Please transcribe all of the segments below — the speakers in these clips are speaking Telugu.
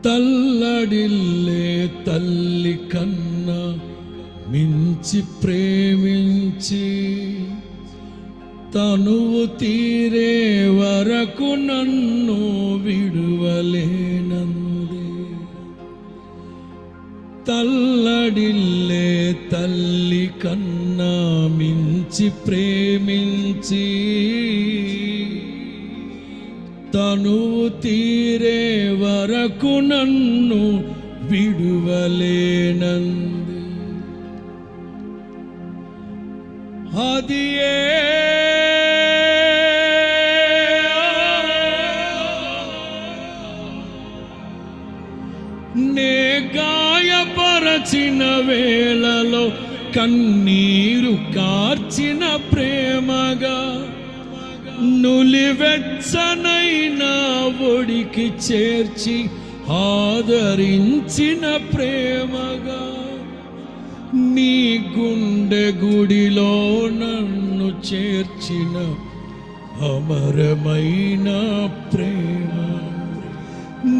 తల్లడిల్లే తల్లి కన్నా మించి ప్రేమించి తనువు తీరే వరకు నన్ను విడువలేనంది. తల్లడిల్లే తల్లి కన్నా మించి ప్రేమించి తనువు తీరే వరకు నన్ను విడువలేనంది. అది నే గాయపరచిన వేళలో కన్నీరు కార్చిన ప్రేమగా, నులివెచ్చనైన ఒడికి చేర్చి ఆదరించిన ప్రేమగా, నీ గుండె గుడిలో నన్ను చేర్చిన అమరమైన ప్రేమ,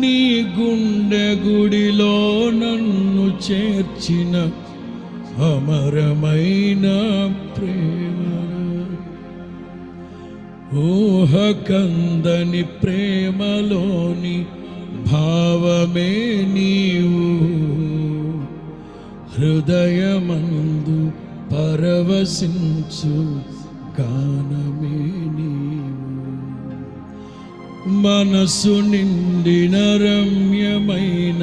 నీ గుండె గుడిలో నన్ను చేర్చిన అమరమైన ప్రేమ. ఊహకందని ప్రేమలోని భావమే నీవు, హృదయమందు పరవశించు గానమే నీవు, మనసు నిండిన రమ్యమైన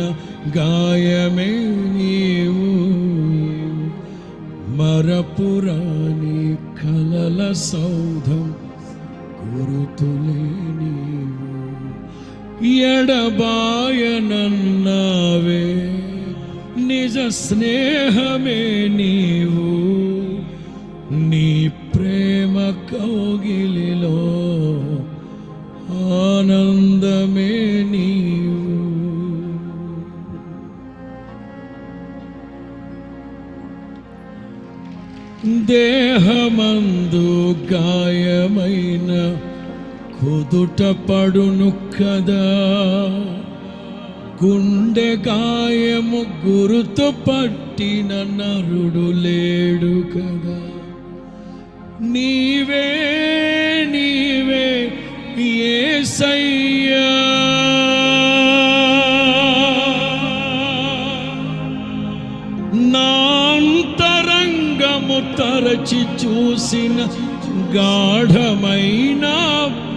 గాయమే నీవు, మరపురాని కలల సౌధం గురుతులే నీవు. ఎడబాయనన్నావే నిజ స్నేహమే నీవు, నీ ప్రేమ కౌగిలిలో ఆనందమే నీవు. దేహమందు గాయమైన కుదుట పడును కదా, గుండె గాయము గురుతు పట్టిన నరుడు లేడు కదా. నీవే నీవే యేసయ్యా, నా అంతరంగము తరచి చూసిన గాఢమైన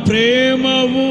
ప్రేమవు,